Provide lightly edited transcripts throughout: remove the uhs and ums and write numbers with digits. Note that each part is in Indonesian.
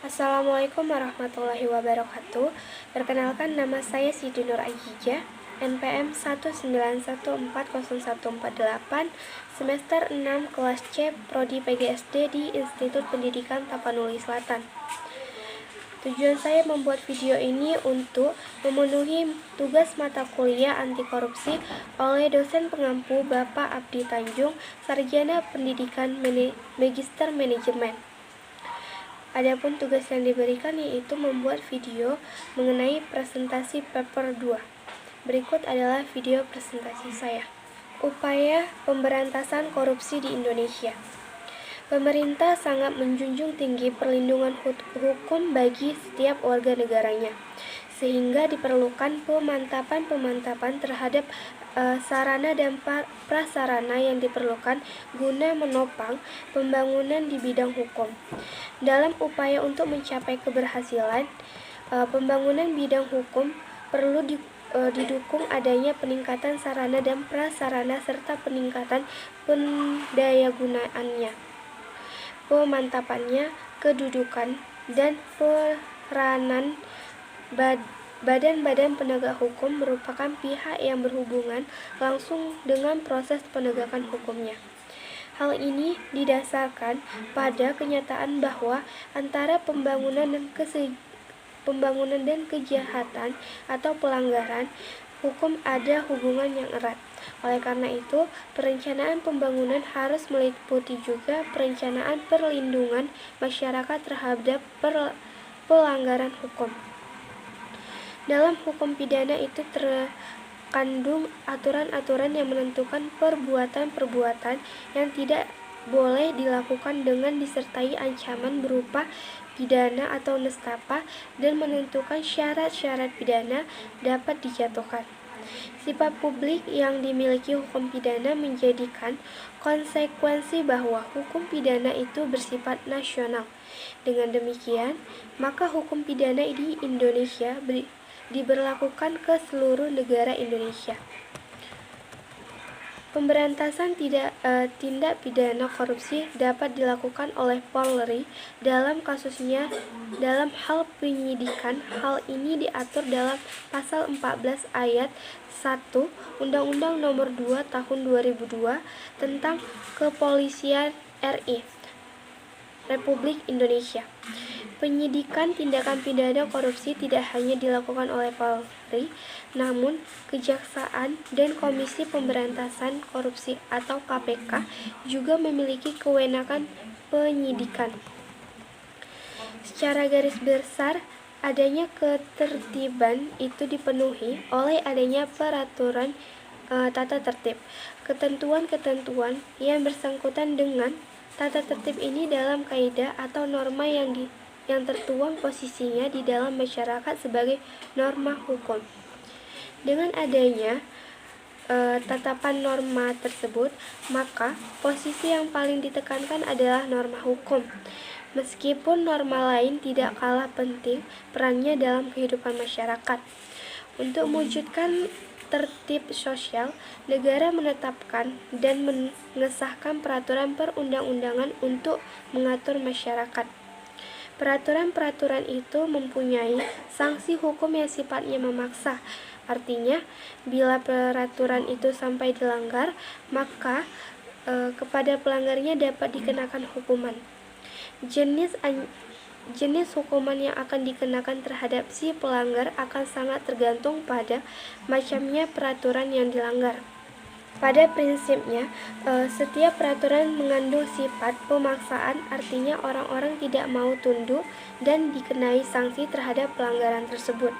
Assalamualaikum warahmatullahi wabarakatuh. Perkenalkan, nama saya Siti Nur Ajijah, NPM 191400148, semester 6 kelas C, Prodi PGSD di Institut Pendidikan Tapanuli Selatan. Tujuan saya membuat video ini untuk memenuhi tugas mata kuliah anti korupsi oleh dosen pengampu Bapak Abdi Tanjung, Sarjana Pendidikan Magister Manajemen. Adapun tugas yang diberikan yaitu membuat video mengenai presentasi paper 2. Berikut adalah video presentasi saya. Upaya pemberantasan korupsi di Indonesia. Pemerintah sangat menjunjung tinggi perlindungan hukum bagi setiap warga negaranya, sehingga diperlukan pemantapan terhadap sarana dan prasarana yang diperlukan guna menopang pembangunan di bidang hukum. Dalam upaya untuk mencapai keberhasilan pembangunan bidang hukum, perlu didukung adanya peningkatan sarana dan prasarana serta peningkatan pendayagunaannya, pemantapannya, kedudukan, dan peranan badan-badan penegak hukum merupakan pihak yang berhubungan langsung dengan proses penegakan hukumnya. Hal ini didasarkan pada kenyataan bahwa antara pembangunan dan kejahatan atau pelanggaran hukum ada hubungan yang erat. Oleh karena itu, perencanaan pembangunan harus meliputi juga perencanaan perlindungan masyarakat terhadap pelanggaran hukum. Dalam hukum pidana itu terkandung aturan-aturan yang menentukan perbuatan-perbuatan yang tidak boleh dilakukan dengan disertai ancaman berupa pidana atau nestapa, dan menentukan syarat-syarat pidana dapat dijatuhkan. Sifat publik yang dimiliki hukum pidana menjadikan konsekuensi bahwa hukum pidana itu bersifat nasional. Dengan demikian, maka hukum pidana di Indonesia diberlakukan ke seluruh negara Indonesia. Pemberantasan tindak pidana korupsi dapat dilakukan oleh Polri dalam kasusnya dalam hal penyidikan. Hal ini diatur dalam pasal 14 ayat 1 Undang-Undang Nomor 2 Tahun 2002 tentang Kepolisian RI Republik Indonesia. Penyidikan tindakan pidana korupsi tidak hanya dilakukan oleh Polri, namun Kejaksaan dan Komisi Pemberantasan Korupsi atau KPK juga memiliki kewenangan penyidikan. Secara garis besar, adanya ketertiban itu dipenuhi oleh adanya peraturan tata tertib. Ketentuan-ketentuan yang bersangkutan dengan tata tertib ini dalam kaidah atau norma yang tertuang posisinya di dalam masyarakat sebagai norma hukum. Dengan adanya tatapan norma tersebut, maka posisi yang paling ditekankan adalah norma hukum. Meskipun norma lain tidak kalah penting perannya dalam kehidupan masyarakat. Untuk mewujudkan tertib sosial, negara menetapkan dan mengesahkan peraturan perundang-undangan untuk mengatur masyarakat. Peraturan-peraturan itu mempunyai sanksi hukum yang sifatnya memaksa. Artinya, bila peraturan itu sampai dilanggar, maka kepada pelanggarnya dapat dikenakan hukuman. Jenis hukuman yang akan dikenakan terhadap si pelanggar akan sangat tergantung pada macamnya peraturan yang dilanggar. Pada prinsipnya, setiap peraturan mengandung sifat pemaksaan, artinya orang-orang tidak mau tunduk dan dikenai sanksi terhadap pelanggaran tersebut.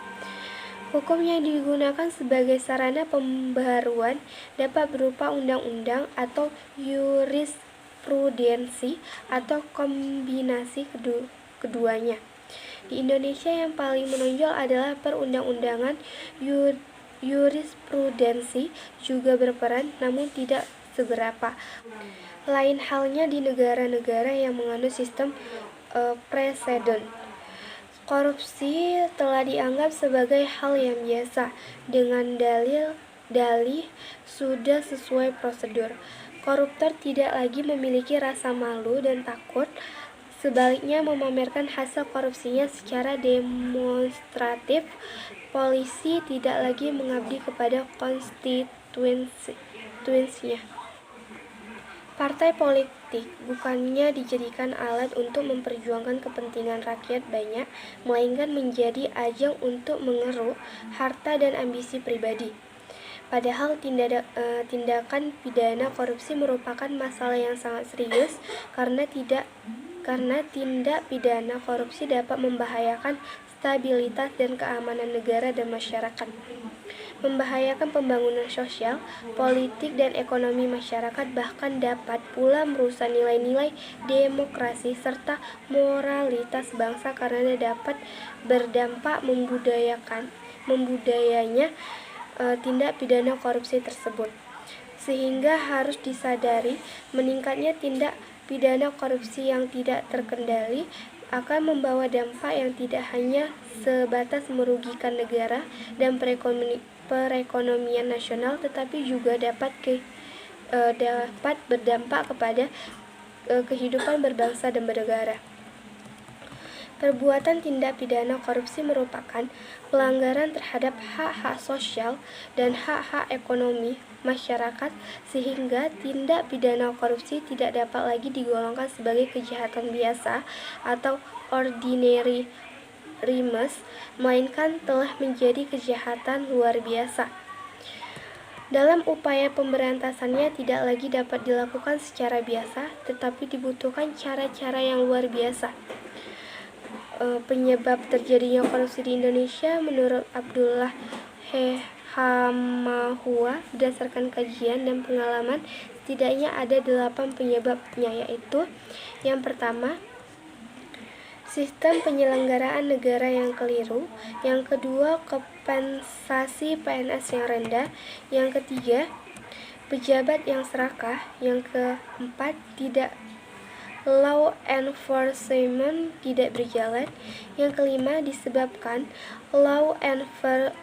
Hukum yang digunakan sebagai sarana pembaharuan dapat berupa undang-undang atau jurisprudensi atau kombinasi keduanya. Di Indonesia yang paling menonjol adalah perundang-undangan. Jurisprudensi juga berperan, namun tidak seberapa. Lain halnya di negara-negara yang menganut sistem preseden. Korupsi telah dianggap sebagai hal yang biasa dengan dalih sudah sesuai prosedur. Koruptor tidak lagi memiliki rasa malu dan takut sebaliknya memamerkan hasil korupsinya secara demonstratif, polisi tidak lagi mengabdi kepada konstituensinya. Partai politik bukannya dijadikan alat untuk memperjuangkan kepentingan rakyat banyak, melainkan menjadi ajang untuk mengeruk harta dan ambisi pribadi. Padahal tindakan pidana korupsi merupakan masalah yang sangat serius karena tindak pidana korupsi dapat membahayakan stabilitas dan keamanan negara dan masyarakat, membahayakan pembangunan sosial, politik, dan ekonomi masyarakat, bahkan dapat pula merusak nilai-nilai demokrasi serta moralitas bangsa karena dapat berdampak membudayanya tindak pidana korupsi tersebut. Sehingga harus disadari, meningkatnya tindak pidana korupsi yang tidak terkendali akan membawa dampak yang tidak hanya sebatas merugikan negara dan perekonomian nasional, tetapi juga dapat berdampak kepada kehidupan berbangsa dan bernegara. Perbuatan tindak pidana korupsi merupakan pelanggaran terhadap hak-hak sosial dan hak-hak ekonomi masyarakat, sehingga tindak pidana korupsi tidak dapat lagi digolongkan sebagai kejahatan biasa atau ordinary crimes, melainkan telah menjadi kejahatan luar biasa. Dalam upaya pemberantasannya tidak lagi dapat dilakukan secara biasa, tetapi dibutuhkan cara-cara yang luar biasa. Penyebab terjadinya korupsi di Indonesia menurut Abdullah Hamahua, berdasarkan kajian dan pengalaman, setidaknya ada 8 penyebabnya, yaitu: yang pertama, sistem penyelenggaraan negara yang keliru; yang kedua, kompensasi PNS yang rendah; yang ketiga, pejabat yang serakah; yang keempat, law enforcement tidak berjalan; yang kelima, disebabkan law enforcement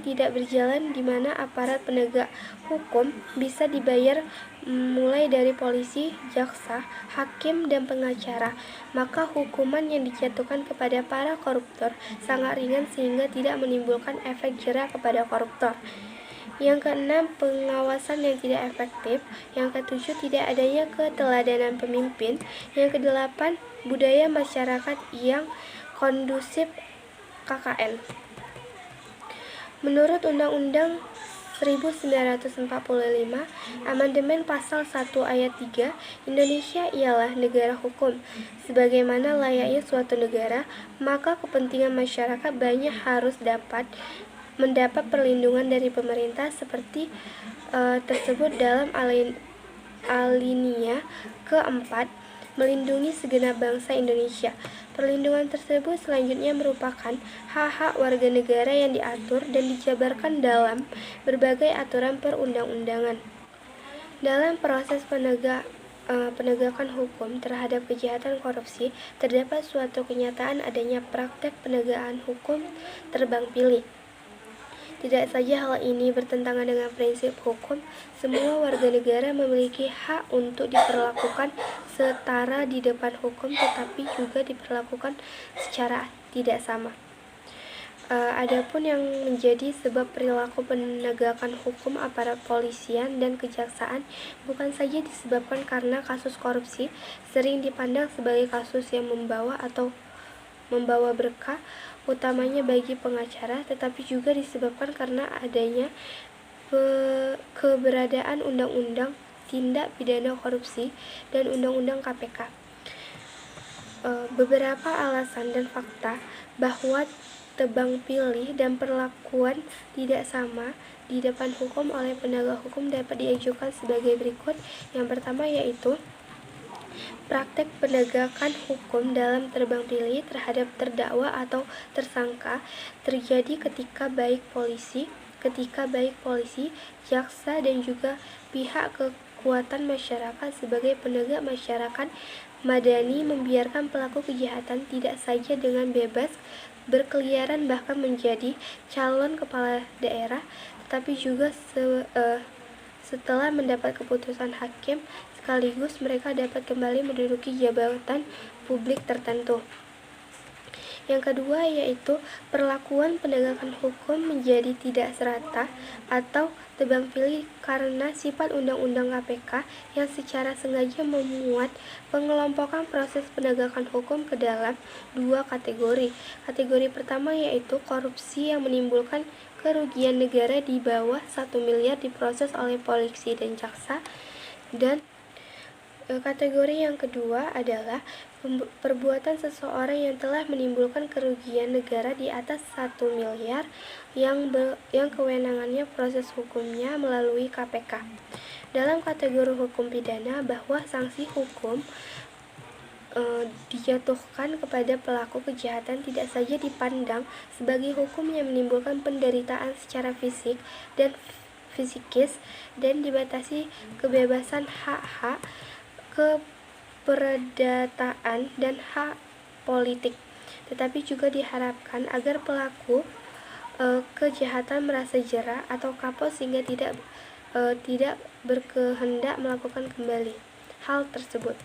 tidak berjalan, di mana aparat penegak hukum bisa dibayar mulai dari polisi, jaksa, hakim, dan pengacara, maka hukuman yang dijatuhkan kepada para koruptor sangat ringan sehingga tidak menimbulkan efek jera kepada koruptor. Yang keenam, pengawasan yang tidak efektif. Yang ketujuh, tidak adanya keteladanan pemimpin. Yang kedelapan, budaya masyarakat yang kondusif KKN. Menurut Undang-Undang 1945, Amandemen Pasal 1 Ayat 3, Indonesia ialah negara hukum. Sebagaimana layaknya suatu negara, maka kepentingan masyarakat banyak harus mendapat perlindungan dari pemerintah seperti tersebut dalam alinea keempat, melindungi segenap bangsa Indonesia. Perlindungan tersebut selanjutnya merupakan hak-hak warga negara yang diatur dan dijabarkan dalam berbagai aturan perundang-undangan. Dalam proses penegakan hukum terhadap kejahatan korupsi, terdapat suatu kenyataan adanya praktek penegakan hukum terbang pilih. Tidak saja hal ini bertentangan dengan prinsip hukum, semua warga negara memiliki hak untuk diperlakukan setara di depan hukum, tetapi juga diperlakukan secara tidak sama. Adapun yang menjadi sebab perilaku penegakan hukum aparat polisian dan kejaksaan bukan saja disebabkan karena kasus korupsi sering dipandang sebagai kasus yang membawa berkah, utamanya bagi pengacara, tetapi juga disebabkan karena adanya keberadaan Undang-Undang Tindak Pidana Korupsi dan Undang-Undang KPK. Beberapa alasan dan fakta bahwa tebang pilih dan perlakuan tidak sama di depan hukum oleh penegak hukum dapat diajukan sebagai berikut. Yang pertama yaitu praktek penegakan hukum dalam tebang pilih terhadap terdakwa atau tersangka terjadi ketika baik polisi, jaksa, dan juga pihak kekuatan masyarakat sebagai penegak masyarakat madani membiarkan pelaku kejahatan tidak saja dengan bebas berkeliaran bahkan menjadi calon kepala daerah, tetapi juga setelah mendapat keputusan hakim sekaligus mereka dapat kembali menduduki jabatan publik tertentu. Yang kedua yaitu perlakuan penegakan hukum menjadi tidak serata atau tebang pilih karena sifat Undang-Undang KPK yang secara sengaja memuat pengelompokan proses penegakan hukum ke dalam dua kategori. Kategori pertama yaitu korupsi yang menimbulkan kerugian negara di bawah 1 miliar diproses oleh polisi dan jaksa, dan kategori yang kedua adalah perbuatan seseorang yang telah menimbulkan kerugian negara di atas 1 miliar yang kewenangannya proses hukumnya melalui KPK. Dalam kategori hukum pidana, bahwa sanksi hukum dijatuhkan kepada pelaku kejahatan tidak saja dipandang sebagai hukum yang menimbulkan penderitaan secara fisik dan psikis dan dibatasi kebebasan hak-hak, keperdataan, dan hak politik, tetapi juga diharapkan agar pelaku kejahatan merasa jera atau kapok sehingga tidak berkehendak melakukan kembali hal tersebut.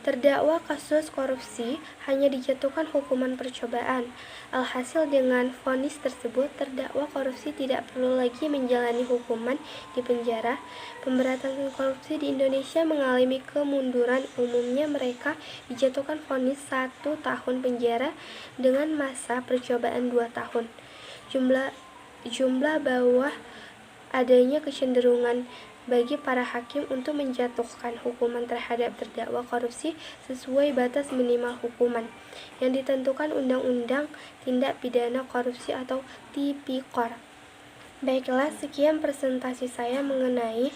Terdakwa kasus korupsi hanya dijatuhkan hukuman percobaan. Alhasil dengan vonis tersebut, terdakwa korupsi tidak perlu lagi menjalani hukuman di penjara. Pemberantasan korupsi di Indonesia mengalami kemunduran. Umumnya mereka dijatuhkan vonis 1 tahun penjara dengan masa percobaan 2 tahun. Jumlah bawah adanya kecenderungan bagi para hakim untuk menjatuhkan hukuman terhadap terdakwa korupsi sesuai batas minimal hukuman yang ditentukan Undang-Undang Tindak Pidana Korupsi atau Tipikor. Baiklah, sekian presentasi saya mengenai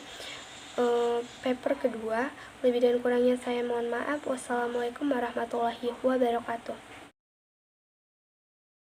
paper kedua. Lebih dan kurangnya saya mohon maaf. Wassalamualaikum warahmatullahi wabarakatuh.